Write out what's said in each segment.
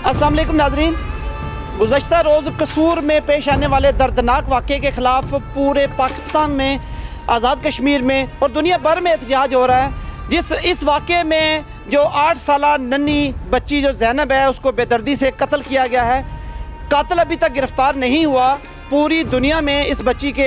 अस्सलाम वालेकुम नाज़रीन, गुज़श्ता रोज़ कसूर में पेश आने वाले दर्दनाक वाक़े के ख़िलाफ़ पूरे पाकिस्तान में, आज़ाद कश्मीर में और दुनिया भर में एहतजाज हो रहा है। इस वाक़े में जो 8 साला नन्ही बच्ची जो ज़ैनब है उसको बेदर्दी से कत्ल किया गया है। कातिल अभी तक गिरफ़्तार नहीं हुआ। पूरी दुनिया में इस बच्ची के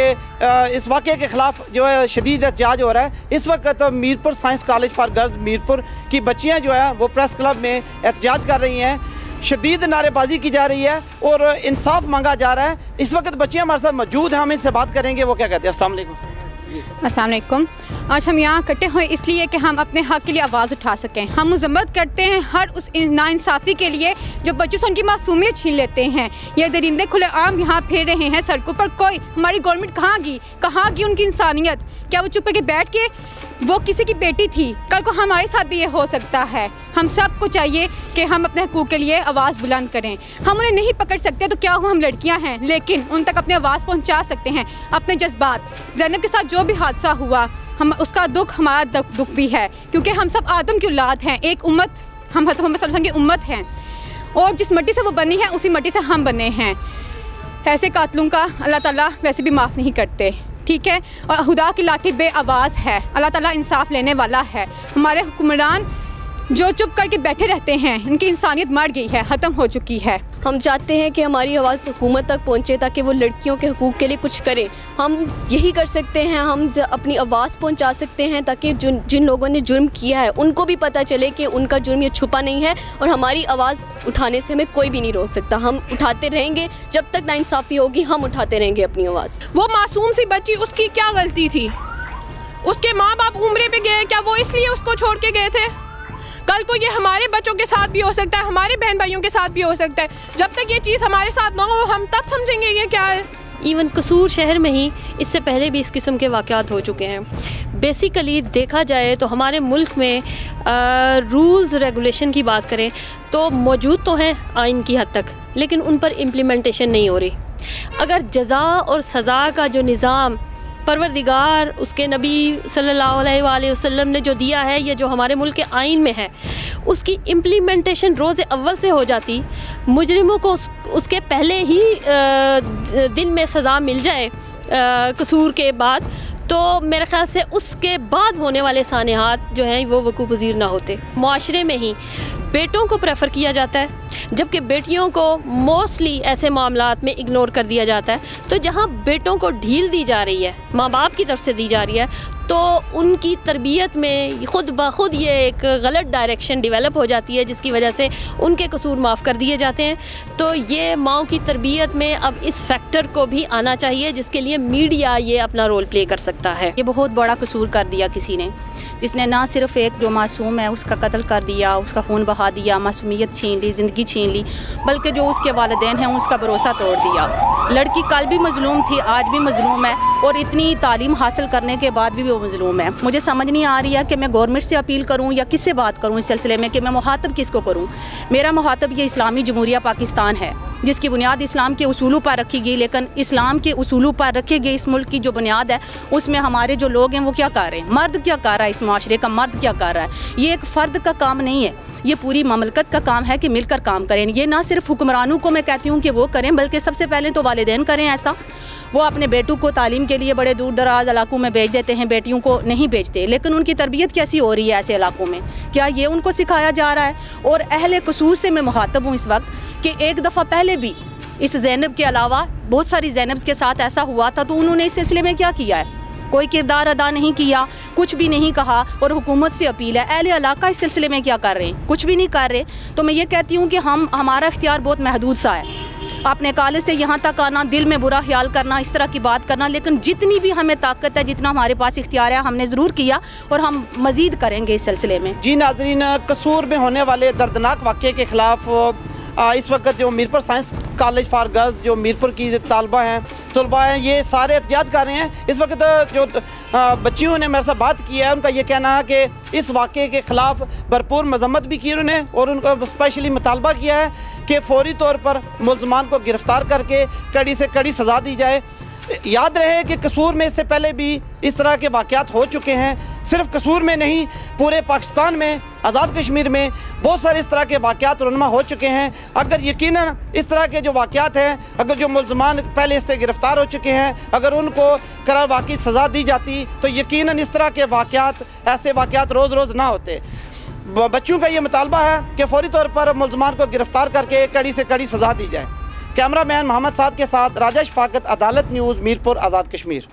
इस वाक़े के ख़िलाफ़ जो है शदीद एहतजाज हो रहा है। इस वक्त Mirpur science college for girls Mirpur की बच्चियाँ जो है वो प्रेस क्लब में एहतजाज कर रही हैं। शदीद नारेबाजी की जा रही है और इंसाफ मांगा जा रहा है। इस वक्त बच्चियाँ हमारे साथ मौजूद हैं, हम इनसे बात करेंगे वो क्या कहते हैं। अस्सलाम वालेकुम। अस्सलाम वालेकुम। आज हम यहाँ इकट्ठे हुए इसलिए कि हम अपने हक़ के लिए आवाज़ उठा सकें। हम मज़म्मत करते हैं हर उस नाइंसाफ़ी के लिए जो बच्चों से उनकी मासूमियत छीन लेते हैं। ये दरिंदे खुलेआम यहाँ फिर रहे हैं सड़कों पर। कोई हमारी गवर्नमेंट कहाँ गई उनकी इंसानियत? क्या वो चुप करके बैठ के, वो किसी की बेटी थी, कल को हमारे साथ भी ये हो सकता है। हम सब को चाहिए कि हम अपने हकूक़ के लिए आवाज़ बुलंद करें। हम उन्हें नहीं पकड़ सकते तो क्या हुआ, हम लड़कियां हैं, लेकिन उन तक अपनी आवाज़ पहुंचा सकते हैं, अपने जज्बात। ज़ैनब के साथ जो भी हादसा हुआ, हम उसका दुख हमारा दुख भी है, क्योंकि हम सब आदम की औलाद हैं, एक उम्मत, हम हज़रत मोहम्मद सल्लल्लाहु अलैहि वसल्लम की उम्मत हैं और जिस मिट्टी से वो बनी है उसी मिट्टी से हम बने हैं। ऐसे कातलों का अल्लाह ताला वैसे भी माफ़ नहीं करते, ठीक है। और खुदा की लाठी बे आवाज़ है, अल्लाह ताला इंसाफ लेने वाला है। हमारे हुक्मरान जो चुप करके बैठे रहते हैं, इनकी इंसानियत मर गई है, ख़त्म हो चुकी है। हम चाहते हैं कि हमारी आवाज़ हुकूमत तक पहुँचे ताकि वो लड़कियों के हकूक़ के लिए कुछ करे। हम यही कर सकते हैं, हम अपनी आवाज़ पहुँचा सकते हैं ताकि जिन लोगों ने जुर्म किया है उनको भी पता चले कि उनका जुर्म ये छुपा नहीं है और हमारी आवाज़ उठाने से हमें कोई भी नहीं रोक सकता। हम उठाते रहेंगे जब तक नाइंसाफ़ी होगी, हम उठाते रहेंगे अपनी आवाज़। वो मासूम सी बच्ची, उसकी क्या गलती थी? उसके माँ बाप उम्रे पे गए, क्या वो इसलिए उसको छोड़ के गए थे? कल को ये हमारे बच्चों के साथ भी हो सकता है, हमारे बहन भाइयों के साथ भी हो सकता है। जब तक ये चीज़ हमारे साथ ना हो हम तब समझेंगे ये क्या है। इवन कसूर शहर में ही इससे पहले भी इस किस्म के वाक़यात हो चुके हैं। बेसिकली देखा जाए तो हमारे मुल्क में रूल्स रेगुलेशन की बात करें तो मौजूद तो हैं आइन की हद तक, लेकिन उन पर इम्प्लीमेंटेशन नहीं हो रही। अगर जज़ा और सज़ा का जो निज़ाम परवरदिगार उसके नबी सल्लल्लाहु अलैहि वसल्लम ने जो दिया है, ये जो हमारे मुल्क के आइन में है, उसकी इम्प्लीमेंटेशन रोज़े अव्वल से हो जाती, मुजरिमों को उसके पहले ही दिन में सज़ा मिल जाए कसूर के बाद, तो मेरे ख़्याल से उसके बाद होने वाले सानेहात जो हैं वो वक़ूफ़ पज़ीर ना होते। माशरे में ही बेटों को प्रेफर किया जाता है, जबकि बेटियों को मोस्टली ऐसे मामलात में इग्नोर कर दिया जाता है। तो जहाँ बेटों को ढील दी जा रही है, माँ बाप की तरफ से दी जा रही है, तो उनकी तरबियत में ख़ुद ब खुद ये एक गलत डायरेक्शन डेवलप हो जाती है, जिसकी वजह से उनके कसूर माफ़ कर दिए जाते हैं। तो ये माओ की तरबियत में अब इस फैक्टर को भी आना चाहिए, जिसके लिए मीडिया ये अपना रोल प्ले कर सकता है। ये बहुत बड़ा कसूर कर दिया किसी ने, जिसने ना सिर्फ एक जो मासूम है उसका कत्ल कर दिया, उसका खून बहा दिया, मासूमियत छीन ली, ज़िंदगी छीन ली, बल्कि जो उसके वालिदैन हैं उसका भरोसा तोड़ दिया। लड़की कल भी मजलूम थी, आज भी मजलूम है और इतनी तालीम हासिल करने के बाद भी वो मजलूम है। मुझे समझ नहीं आ रही है कि मैं गवर्नमेंट से अपील करूँ या किससे बात करूँ इस सिलसिले में, कि मैं मुखातब किसको करूँ। मेरा मुखातब ये इस्लामी जमहूरिया पाकिस्तान है, जिसकी बुनियाद इस्लाम के उसूलों पर रखी गई, लेकिन इस्लाम के उसूलों पर रखे गए इस मुल्क की जो बुनियाद है उसमें हमारे जो लोग हैं वो क्या कर रहे हैं, मर्द क्या कर रहा है, इस माशरे का मर्द क्या कर रहा है। ये एक फ़र्द का काम नहीं है, ये पूरी ममलकत का काम है कि मिलकर काम करें। ये ना सिर्फ हुक्मरानों को मैं कहती हूँ कि वो करें, बल्कि सबसे पहले तो वालिदैन करें ऐसा। वो अपने बेटों को तालीम के लिए बड़े दूर दराज इलाकों में भेज देते हैं, बेटियों को नहीं भेजते, लेकिन उनकी तरबियत कैसी हो रही है ऐसे इलाकों में, क्या ये उनको सिखाया जा रहा है? और अहले कसूर से मैं मुखातब हूँ इस वक्त कि एक दफ़ा पहले भी इस ज़ैनब के अलावा बहुत सारी ज़ैनब्स के साथ ऐसा हुआ था, तो उन्होंने इस सिलसिले में क्या किया है? कोई किरदार अदा नहीं किया, कुछ भी नहीं कहा। और हुकूमत से अपील है, अहले इलाका इस सिलसिले में क्या कर रहे हैं? कुछ भी नहीं कर रहे। तो मैं ये कहती हूँ कि हमारा इख्तियार बहुत महदूद सा है। अपने कॉलेज से यहाँ तक आना, दिल में बुरा ख्याल करना, इस तरह की बात करना, लेकिन जितनी भी हमें ताकत है, जितना हमारे पास इख्तियार है, हमने ज़रूर किया और हम मज़ीद करेंगे इस सिलसिले में। जी नाज़रीन, कसूर में होने वाले दर्दनाक वाक़े के ख़िलाफ़ इस वक्त जो Mirpur science college for girls, जो मीरपुर की तलबा हैं, ये सारे एहतजाज कर रहे हैं। इस वक्त जो बच्चियों ने मेरे साथ बात की है, उनका ये कहना है कि इस वाक़े के ख़िलाफ़ भरपूर मजम्मत भी की उन्होंने, और उनको स्पेशली मुतालबा किया है कि फ़ौरी तौर पर मुल्ज़मान को गिरफ़्तार करके कड़ी से कड़ी सज़ा दी जाए। याद रहे कि कसूर में इससे पहले भी इस तरह के वाक़यात हो चुके हैं। सिर्फ कसूर में नहीं, पूरे पाकिस्तान में, आज़ाद कश्मीर में बहुत सारे इस तरह के वाक़यात रुनमा हो चुके हैं। अगर यकीनन इस तरह के जो वाक़यात हैं, अगर जो मुल्ज़मान पहले इससे गिरफ़्तार हो चुके हैं, अगर उनको करार वाक़ई सज़ा दी जाती तो यकीनन इस तरह के वाक़यात, ऐसे वाक़यात रोज़ रोज़ ना होते। बच्चों का ये मुतालबा है कि फ़ौरी तौर पर मुल्ज़मान को गिरफ़्तार करके कड़ी से कड़ी सज़ा दी जाए। कैमरामैन मोहम्मद साद के साथ राजेश फाकत, अदालत न्यूज़, मीरपुर, आज़ाद कश्मीर।